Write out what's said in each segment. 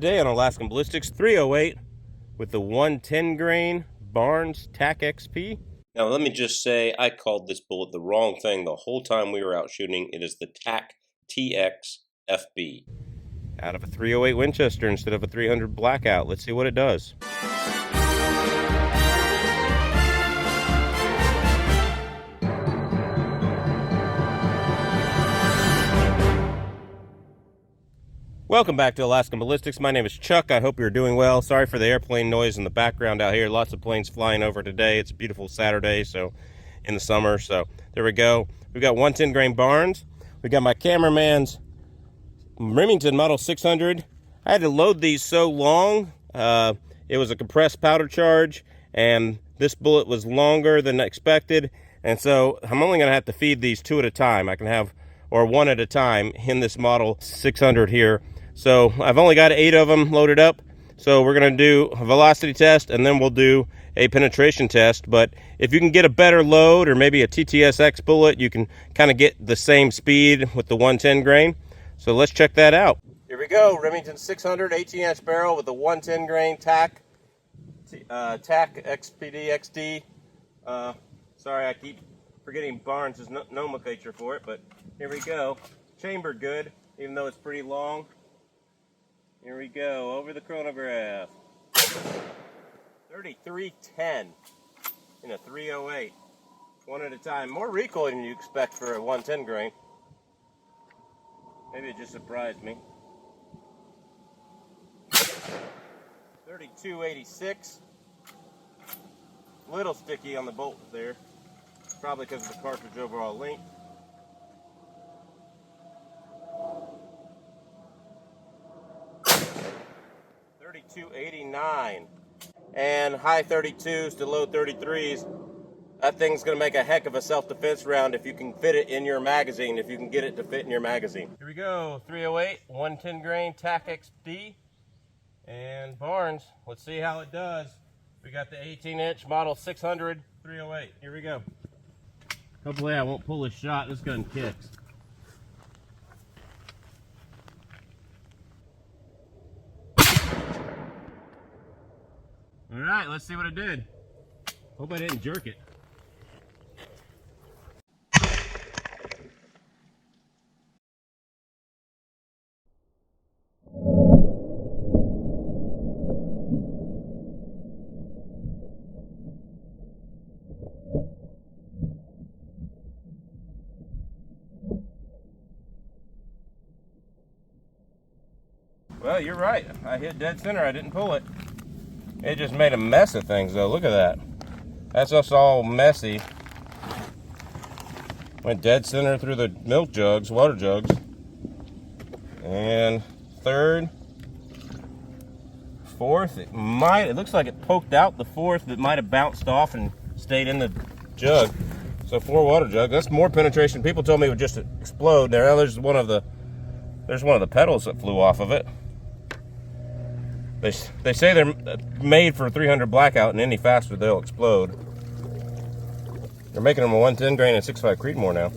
Today on Alaskan Ballistics 308 with the 110 grain Barnes TAC-XP. Now let me just say I called this bullet the wrong thing the whole time we were out shooting. It is the TAC-TX FB. Out of a 308 Winchester instead of a 300 Blackout. Let's see what it does. Welcome back to Alaskan Ballistics. My name is Chuck. I hope you're doing well. Sorry for the airplane noise in the background out here. Lots of planes flying over today. It's a beautiful Saturday, so in the summer. So there we go. We've got 110 grain Barnes. We got my cameraman's Remington Model 600. I had to load these so long. It was a compressed powder charge, and this bullet was longer than expected. And so I'm only going to have to feed these two at a time. I can have, or one at a time in this Model 600 here. So I've only got 8 of them loaded up. So we're going to do a velocity test, and then we'll do a penetration test. But if you can get a better load, or maybe a TTSX bullet, you can kind of get the same speed with the 110 grain. So let's check that out. Here we go, Remington 600 18-inch barrel with the 110 grain TAC XD. Sorry, I keep forgetting Barnes' nomenclature for it, but here we go. Chambered good, even though it's pretty long. Here we go, over the chronograph. 3310 in a 308. One at a time. More recoil than you expect for a 110 grain. Maybe it just surprised me. 3286. Little sticky on the bolt there. Probably because of the cartridge overall length. 3289. And high 32s to low 33s. That thing's going to make a heck of a self-defense round if you can fit it in your magazine, if you can get it to fit in your magazine. Here we go, 308, 110 grain TAC-XD, and Barnes. Let's see how it does. We got the 18-inch Model 600 308. Here we go. Hopefully I won't pull this shot. This gun kicks. All right, let's see what it did. Hope I didn't jerk it. Well, you're right. I hit dead center. I didn't pull it. It just made a mess of things, though. Look at that. That's just all messy. Went dead center through the milk jugs, water jugs. And third, fourth, it looks like it poked out the fourth, but might have bounced off and stayed in the jug. So 4 water jugs. That's more penetration. People told me it would just explode. Now there's one of the petals that flew off of it. They say they're made for 300 Blackout, and any faster they'll explode. They're making them a 110 grain and 6.5 Creedmoor now.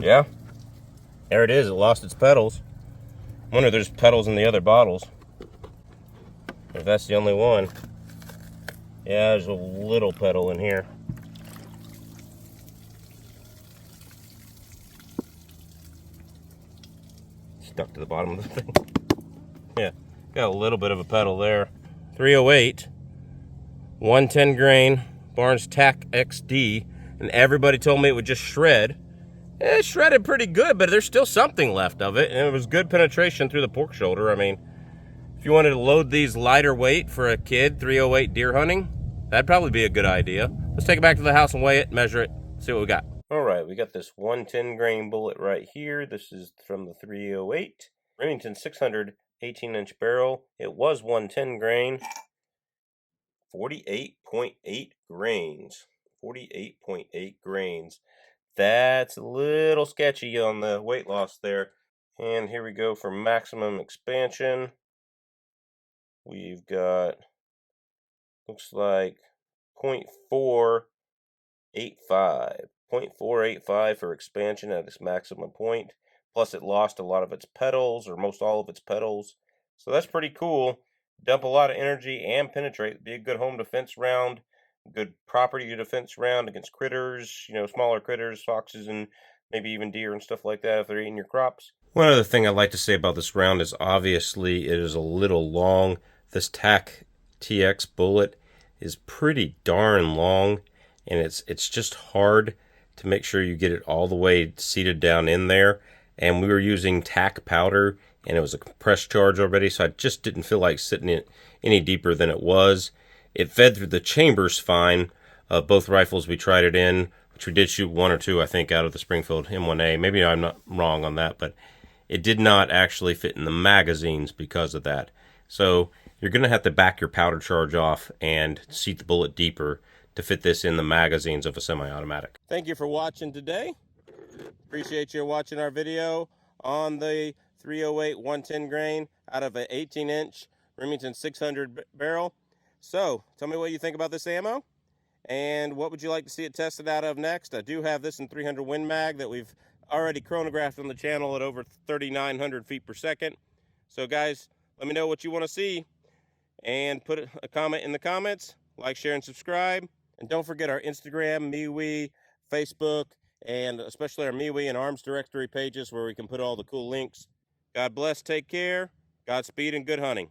Yeah, there it is. It lost its petals. I wonder if there's petals in the other bottles. If that's the only one. Yeah, there's a little petal in here. Stuck to the bottom of the thing. Yeah, got a little bit of a petal there. 308, 110 grain, Barnes TAC-XD, and everybody told me it would just shred. It shredded pretty good, but there's still something left of it, and it was good penetration through the pork shoulder. I mean, if you wanted to load these lighter weight for a kid, 308 deer hunting, that'd probably be a good idea. Let's take it back to the house and weigh it, measure it, see what we got. All right, we got this 110 grain bullet right here. This is from the 308. Remington 600 18-inch barrel. It was 110 grain. 48.8 grains. 48.8 grains. That's a little sketchy on the weight loss there. And here we go for maximum expansion. We've got, looks like 0.485. 0.485 for expansion at its maximum point. Plus, it lost a lot of its petals, or most all of its petals. So that's pretty cool. Dump a lot of energy and penetrate. Be a good home defense round, good property defense round against critters, smaller critters, foxes, and maybe even deer and stuff like that if they're eating your crops. One other thing I'd like to say about this round is obviously it is a little long. This TAC-TX bullet is pretty darn long, and it's just hard to make sure you get it all the way seated down in there. And we were using TAC powder, and it was a compressed charge already, so I just didn't feel like sitting it any deeper than it was. It fed through the chambers fine. Both rifles we tried it in, which we did shoot one or two, I think, out of the Springfield M1A. Maybe I'm not wrong on that, but it did not actually fit in the magazines because of that. So you're going to have to back your powder charge off and seat the bullet deeper to fit this in the magazines of a semi-automatic. Thank you for watching today. Appreciate you watching our video on the 308 110 grain out of an 18-inch Remington 600 barrel. So tell me what you think about this ammo, and what would you like to see it tested out of next. I do have this in 300 Win Mag that we've already chronographed on the channel at over 3,900 feet per second. So guys, let me know what you want to see, and put a comment in the comments. Like, share, and subscribe. And don't forget our Instagram, MeWe, Facebook, and especially our MeWe and Arms Directory pages where we can put all the cool links. God bless, take care, Godspeed, and good hunting.